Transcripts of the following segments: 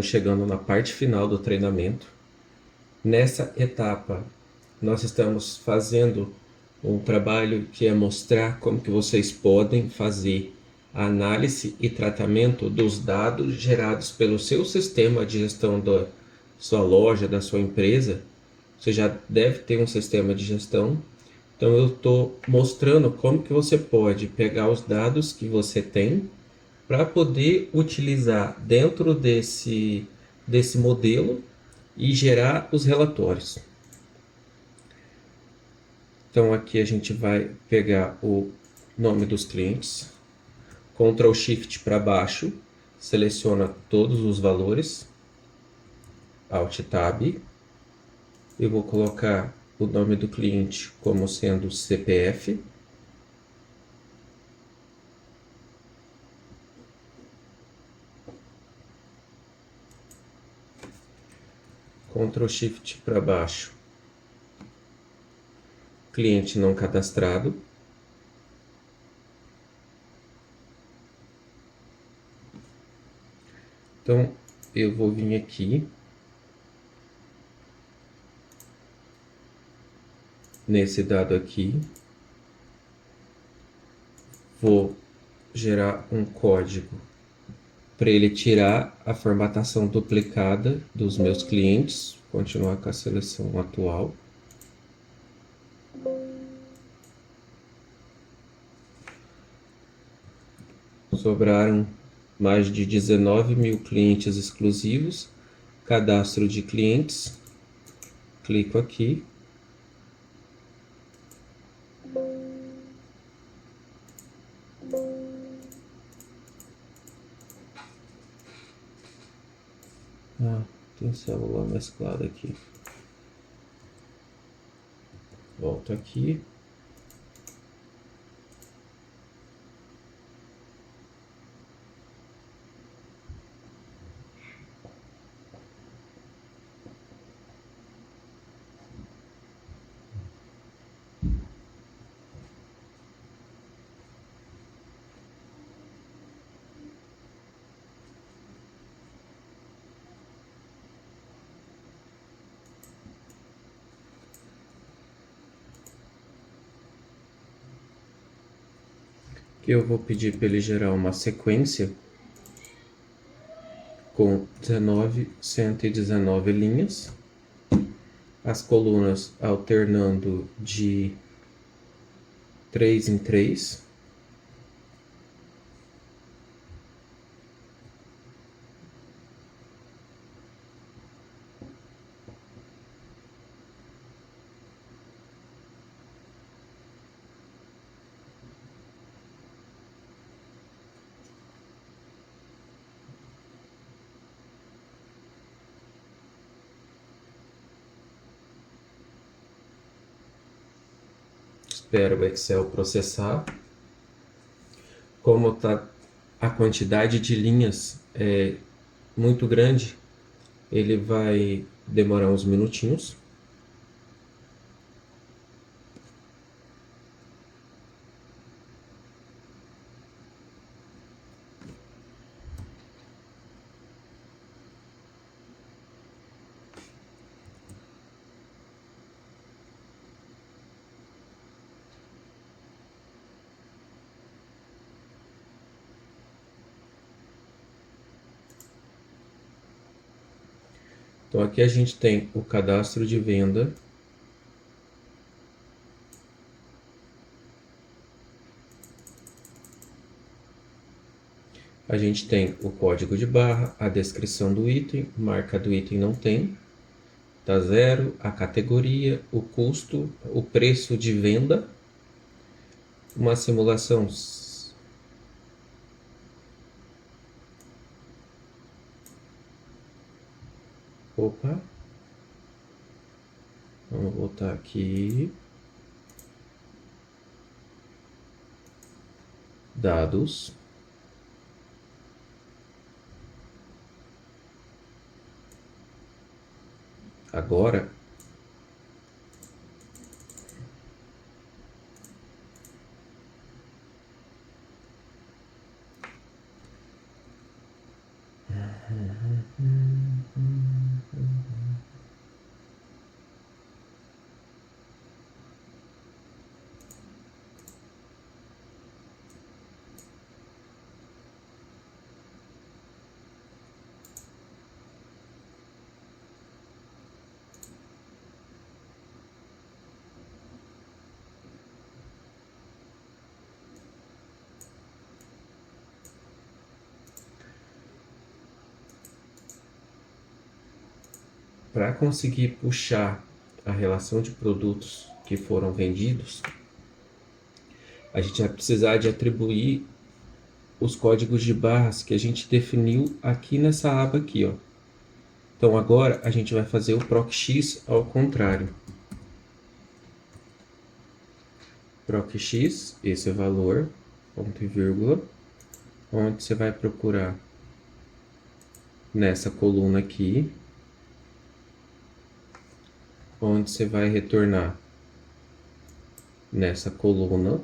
chegando na parte final do treinamento. Nessa etapa, nós estamos fazendo um trabalho que é mostrar como que vocês podem fazer a análise e tratamento dos dados gerados pelo seu sistema de gestão da sua loja, da sua empresa. Você já deve ter um sistema de gestão. Então eu estou mostrando como que você pode pegar os dados que você tem para poder utilizar dentro desse modelo e gerar os relatórios. Então aqui a gente vai pegar o nome dos clientes, Ctrl Shift para baixo, seleciona todos os valores, Alt Tab, eu vou colocar o nome do cliente como sendo CPF, Ctrl Shift para baixo, cliente não cadastrado, então eu vou vir aqui nesse dado aqui, vou gerar um código para ele tirar a formatação duplicada dos meus clientes, continuar com a seleção atual. Sobraram mais de 19 mil clientes exclusivos, cadastro de clientes, clico aqui. Tem célula mesclada aqui. Volto aqui. Que eu vou pedir para ele gerar uma sequência com 119 linhas, as colunas alternando de 3 em 3. Espero o Excel processar. Como tá, a quantidade de linhas é muito grande, ele vai demorar uns minutinhos. Então aqui a gente tem o cadastro de venda, a gente tem o código de barra, a descrição do item, marca do item não tem, tá zero, a categoria, o custo, o preço de venda, uma simulação. Opa, vamos voltar aqui, dados, agora para conseguir puxar a relação de produtos que foram vendidos, a gente vai precisar de atribuir os códigos de barras que a gente definiu aqui nessa aba aqui, ó. Então agora a gente vai fazer o procx ao contrário. Procx, esse é o valor, ponto e vírgula, onde você vai procurar nessa coluna aqui, onde você vai retornar nessa coluna,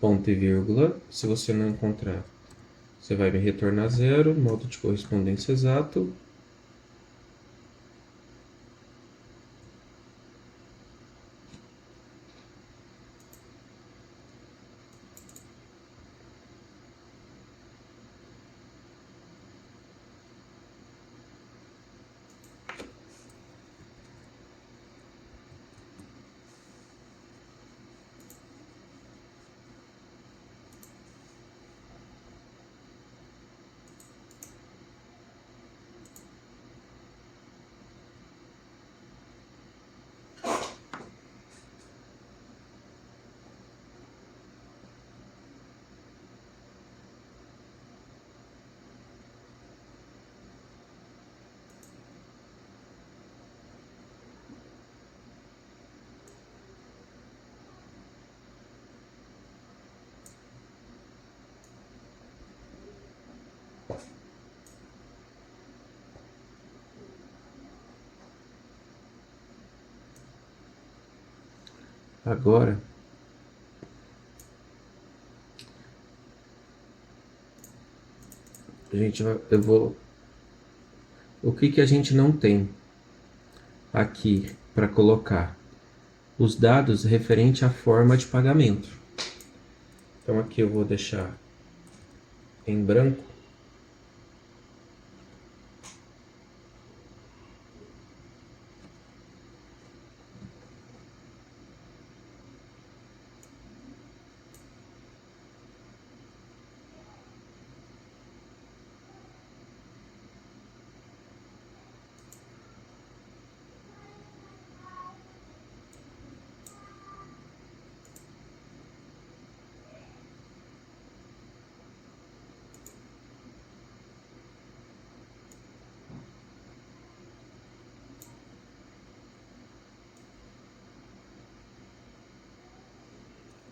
ponto e vírgula. Se você não encontrar, você vai me retornar zero, modo de correspondência exato. Agora, o que que a gente não tem aqui para colocar? Os dados referente à forma de pagamento. Então aqui eu vou deixar em branco.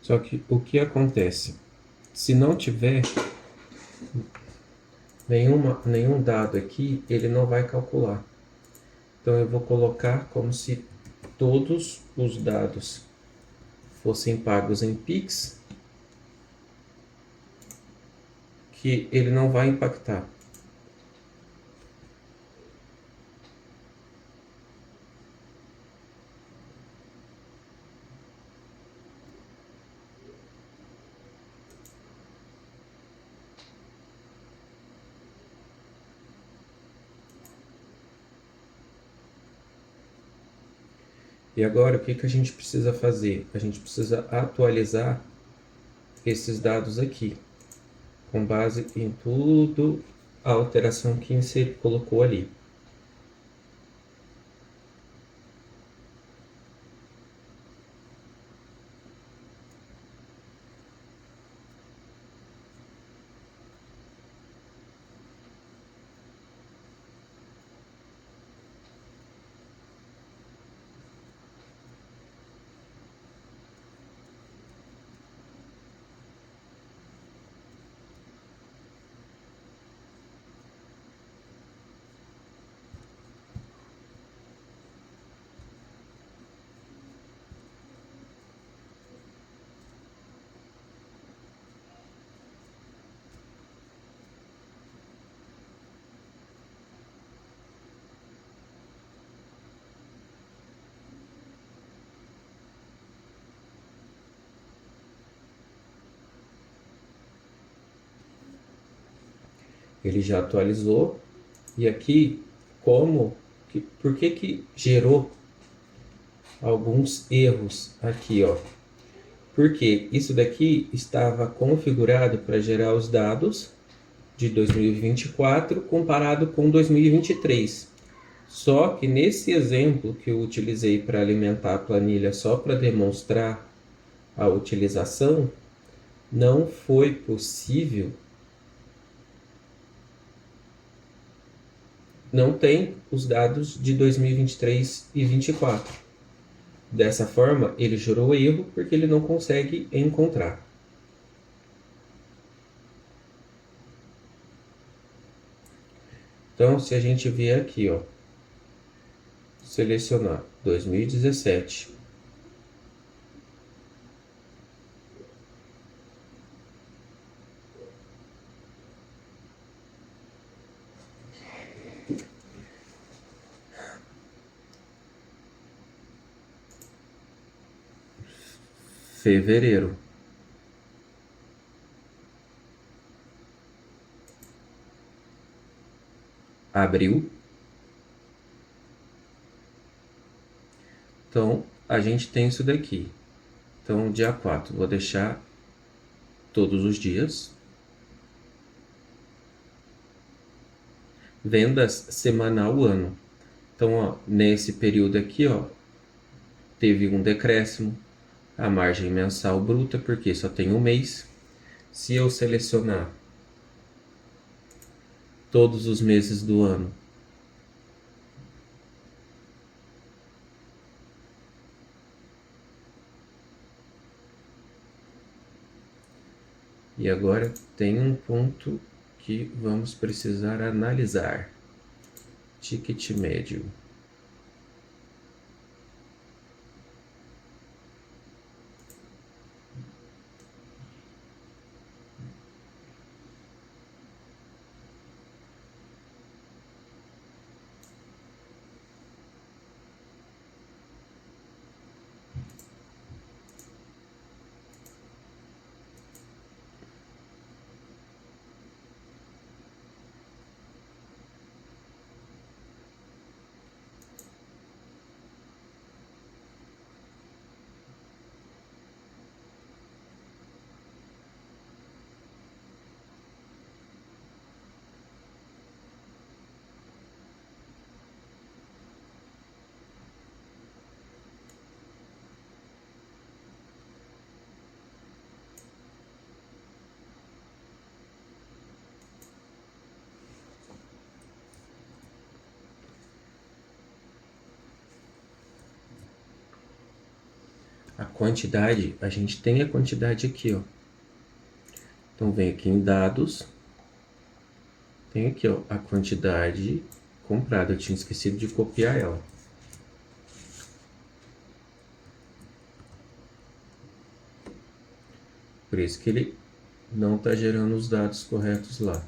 Só que o que acontece? Se não tiver nenhum dado aqui, ele não vai calcular. Então eu vou colocar como se todos os dados fossem pagos em Pix, que ele não vai impactar. E agora, o que que a gente precisa fazer? A gente precisa atualizar esses dados aqui, com base em tudo a alteração que você colocou ali. Ele já atualizou. E aqui, por que que gerou alguns erros aqui, ó? Porque isso daqui estava configurado para gerar os dados de 2024 comparado com 2023. Só que nesse exemplo que eu utilizei para alimentar a planilha só para demonstrar a utilização, não foi possível, não tem os dados de 2023 e 2024. Dessa forma, ele gerou erro porque ele não consegue encontrar. Então, se a gente vier aqui, ó, selecionar 2017, fevereiro, abril. Então, a gente tem isso daqui. Então, dia 4, vou deixar todos os dias. Vendas semanal ano. Então, ó, nesse período aqui, ó, teve um decréscimo. A margem mensal bruta, porque só tem um mês. Se eu selecionar todos os meses do ano, e agora tem um ponto que vamos precisar analisar: ticket médio. A quantidade, a gente tem a quantidade aqui, ó. Então vem aqui em dados, tem aqui, ó, a quantidade comprada. Eu tinha esquecido de copiar ela. Por isso que ele não está gerando os dados corretos lá.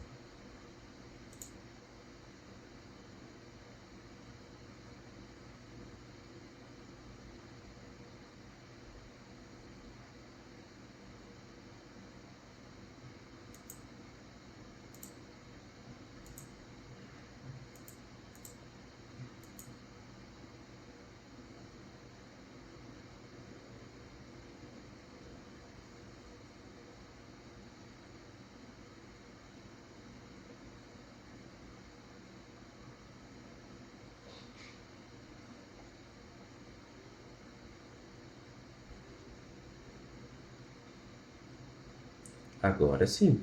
Agora sim.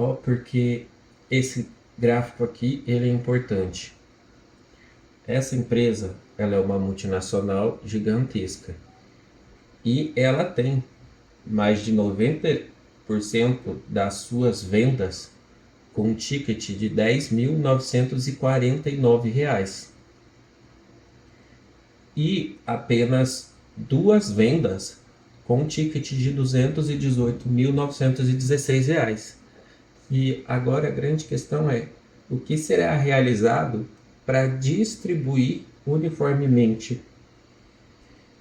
Ó, porque esse gráfico aqui, ele é importante. Essa empresa, ela é uma multinacional gigantesca. e ela tem mais de 90% das suas vendas com um ticket de R$ 10.949 e apenas 2 vendas com um ticket de R$ 218.916. E agora a grande questão é: o que será realizado para distribuir uniformemente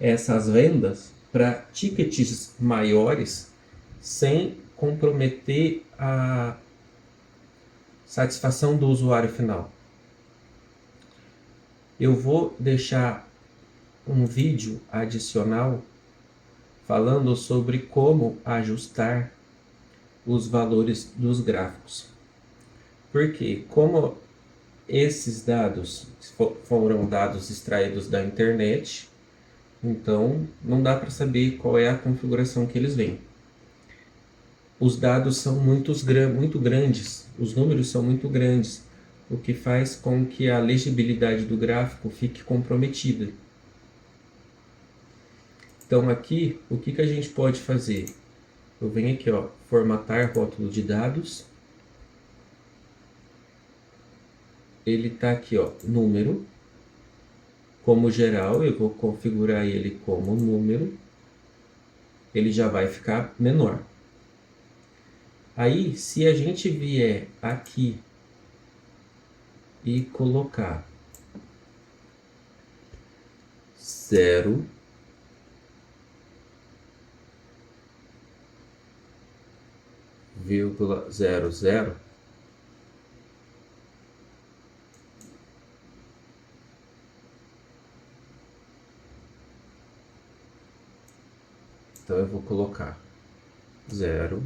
essas vendas para tickets maiores sem comprometer a satisfação do usuário final? Eu vou deixar um vídeo adicional falando sobre como ajustar os valores dos gráficos. Porque como esses dados foram dados extraídos da internet, então não dá para saber qual é a configuração que eles vêm. Os dados são muito grandes, os números são muito grandes, o que faz com que a legibilidade do gráfico fique comprometida. Então aqui, o que a gente pode fazer? Eu venho aqui, ó, formatar rótulo de dados. Ele está aqui, ó, número. Como geral, eu vou configurar ele como número. Ele já vai ficar menor. Aí, se a gente vier aqui e colocar 0,00, então eu vou colocar 0,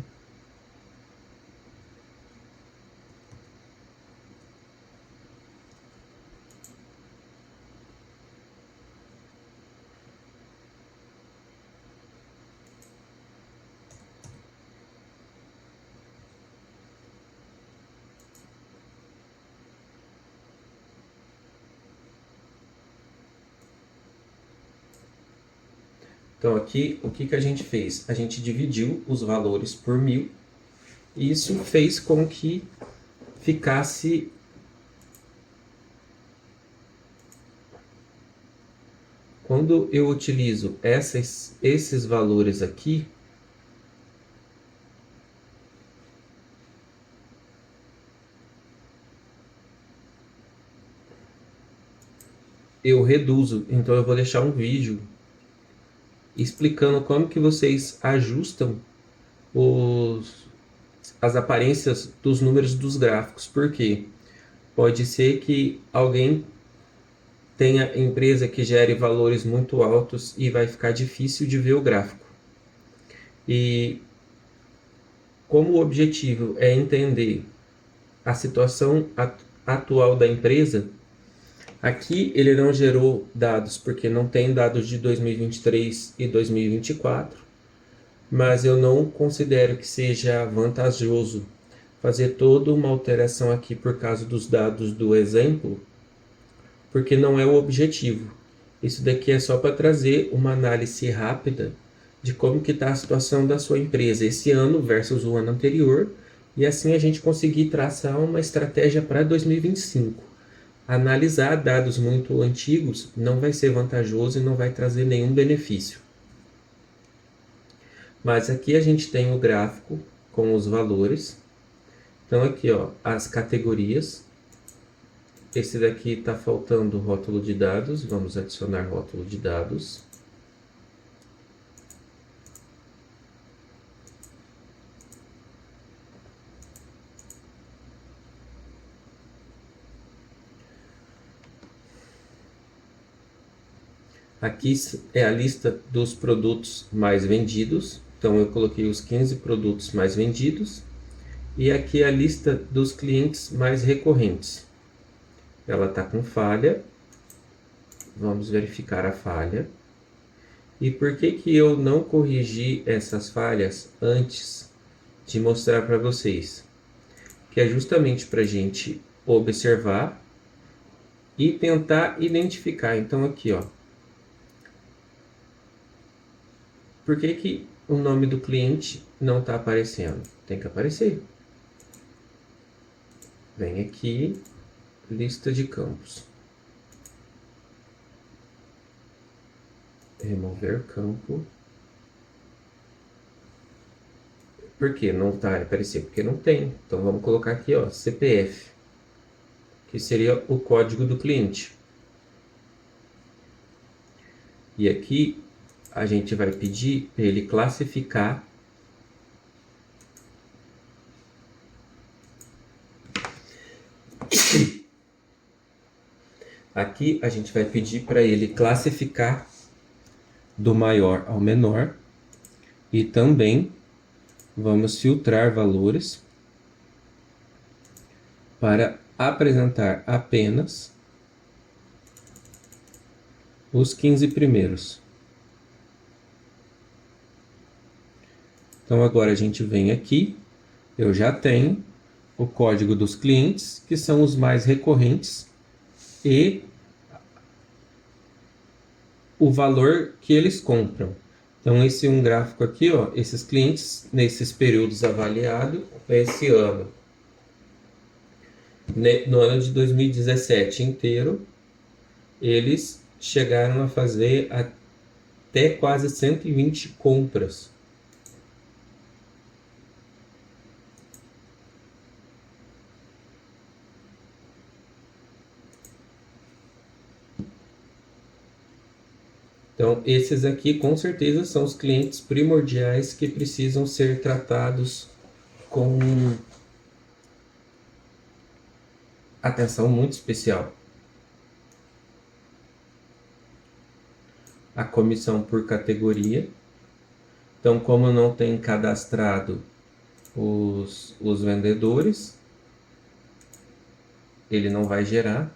então aqui, o que a gente fez? A gente dividiu os valores por 1000, e isso fez com que ficasse quando eu utilizo esses valores aqui, eu reduzo. Então eu vou deixar um vídeo explicando como que vocês ajustam as aparências dos números dos gráficos. Porque pode ser que alguém tenha empresa que gere valores muito altos e vai ficar difícil de ver o gráfico. E como o objetivo é entender a situação atual da empresa, aqui ele não gerou dados, porque não tem dados de 2023 e 2024, mas eu não considero que seja vantajoso fazer toda uma alteração aqui por causa dos dados do exemplo, porque não é o objetivo. Isso daqui é só para trazer uma análise rápida de como que está a situação da sua empresa esse ano versus o ano anterior, e assim a gente conseguir traçar uma estratégia para 2025. Analisar dados muito antigos não vai ser vantajoso e não vai trazer nenhum benefício. Mas aqui a gente tem o gráfico com os valores. Então aqui, ó, as categorias. Esse daqui está faltando rótulo de dados, vamos adicionar rótulo de dados. Aqui é a lista dos produtos mais vendidos. Então eu coloquei os 15 produtos mais vendidos. E aqui é a lista dos clientes mais recorrentes. Ela está com falha. Vamos verificar a falha. E por que eu não corrigi essas falhas antes de mostrar para vocês? Que é justamente para a gente observar e tentar identificar. Então aqui, ó, Por que que o nome do cliente não está aparecendo? Tem que aparecer. Vem aqui, lista de campos. Remover campo. Por que não está aparecendo? Porque não tem. Então vamos colocar aqui, ó, CPF, que seria o código do cliente. E aqui a gente vai pedir para ele classificar aqui a gente vai pedir para ele classificar do maior ao menor e também vamos filtrar valores para apresentar apenas os 15 primeiros. Então agora a gente vem aqui, eu já tenho o código dos clientes, que são os mais recorrentes, e o valor que eles compram. Então esse um gráfico aqui, ó, esses clientes nesses períodos avaliados, esse ano. No ano de 2017 inteiro, eles chegaram a fazer até quase 120 compras. Então, esses aqui com certeza são os clientes primordiais que precisam ser tratados com atenção muito especial. A comissão por categoria. Então, como não tem cadastrado os vendedores, ele não vai gerar.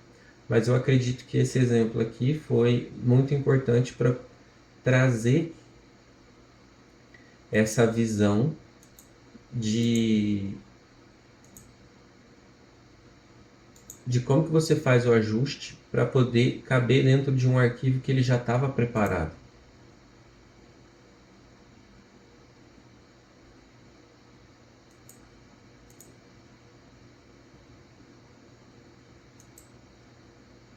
Mas eu acredito que esse exemplo aqui foi muito importante para trazer essa visão de como que você faz o ajuste para poder caber dentro de um arquivo que ele já estava preparado.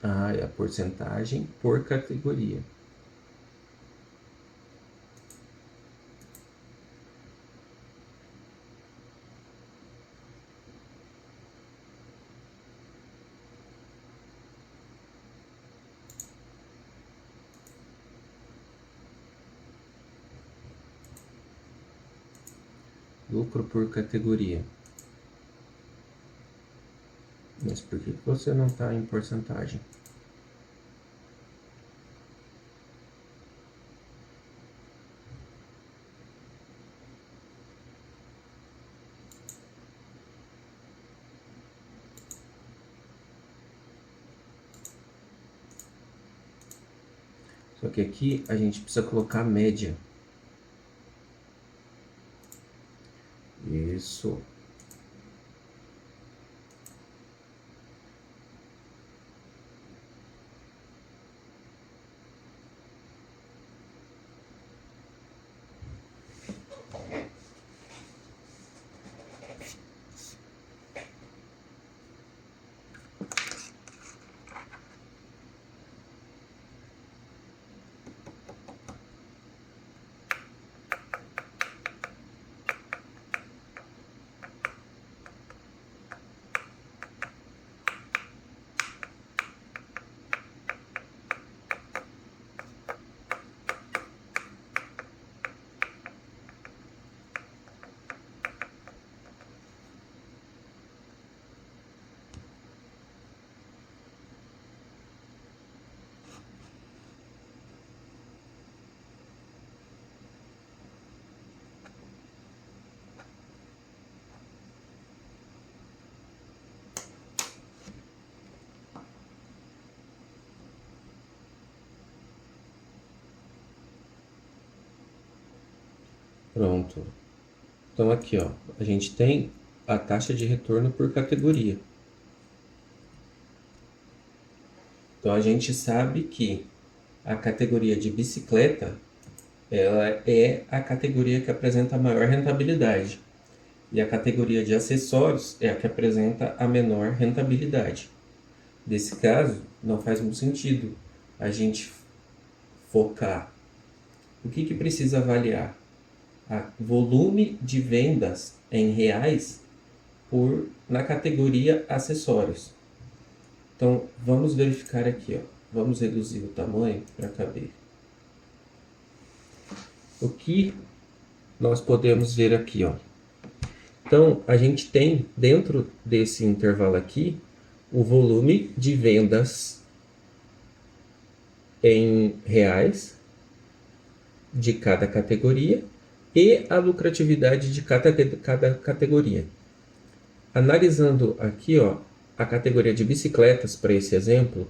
Ah, é a porcentagem por categoria. Lucro por categoria. Mas por que você não está em porcentagem? Só que aqui a gente precisa colocar a média. Isso. Pronto. Então aqui, ó, a gente tem a taxa de retorno por categoria. Então a gente sabe que a categoria de bicicleta ela é a categoria que apresenta a maior rentabilidade. E a categoria de acessórios é a que apresenta a menor rentabilidade. Nesse caso, não faz muito sentido a gente focar. O que precisa avaliar? O volume de vendas em reais na categoria acessórios. Então, vamos verificar aqui, ó. Vamos reduzir o tamanho para caber. O que nós podemos ver aqui, ó. Então, a gente tem dentro desse intervalo aqui o volume de vendas em reais de cada categoria e a lucratividade de cada categoria. Analisando aqui, ó, a categoria de bicicletas, para esse exemplo,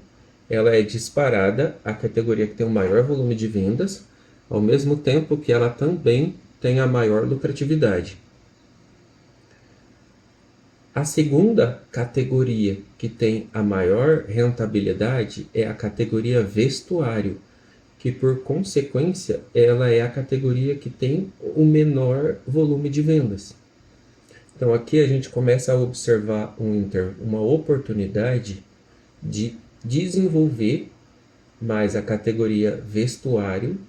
ela é disparada a categoria que tem o maior volume de vendas, ao mesmo tempo que ela também tem a maior lucratividade. A segunda categoria que tem a maior rentabilidade é a categoria vestuário, que por consequência ela é a categoria que tem o menor volume de vendas. Então aqui a gente começa a observar uma oportunidade de desenvolver mais a categoria vestuário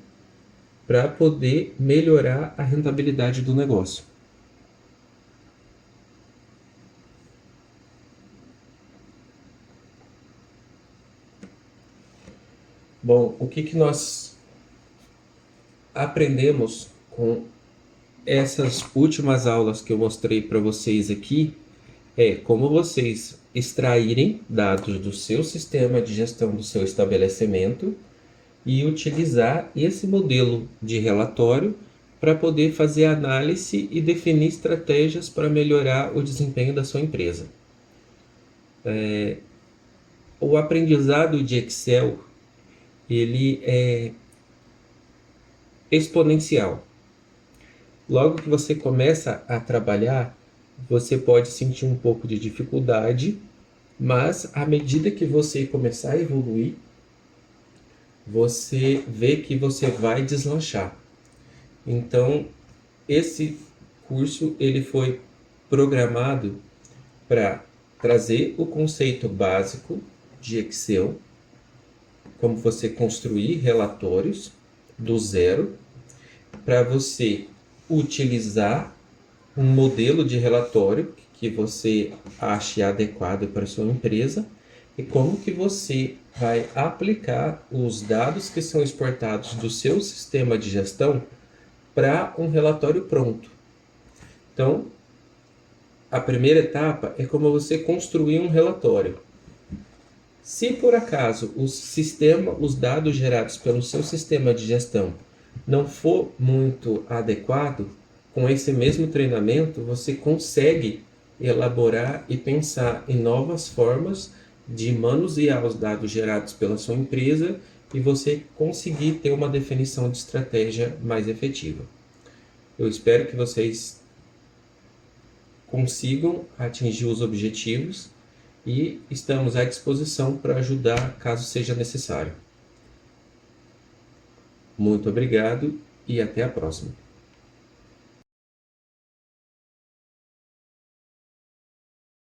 para poder melhorar a rentabilidade do negócio. Bom, o que nós aprendemos com essas últimas aulas que eu mostrei para vocês aqui é como vocês extraírem dados do seu sistema de gestão do seu estabelecimento e utilizar esse modelo de relatório para poder fazer análise e definir estratégias para melhorar o desempenho da sua empresa. O aprendizado de Excel ele é exponencial. Logo que você começa a trabalhar, você pode sentir um pouco de dificuldade, mas à medida que você começar a evoluir, você vê que você vai deslanchar. Então, esse curso ele foi programado para trazer o conceito básico de Excel, como você construir relatórios do zero, para você utilizar um modelo de relatório que você ache adequado para a sua empresa e como que você vai aplicar os dados que são exportados do seu sistema de gestão para um relatório pronto. Então, a primeira etapa é como você construir um relatório. Se por acaso os dados gerados pelo seu sistema de gestão não for muito adequado, com esse mesmo treinamento você consegue elaborar e pensar em novas formas de manusear os dados gerados pela sua empresa e você conseguir ter uma definição de estratégia mais efetiva. Eu espero que vocês consigam atingir os objetivos e estamos à disposição para ajudar caso seja necessário. Muito obrigado e até a próxima.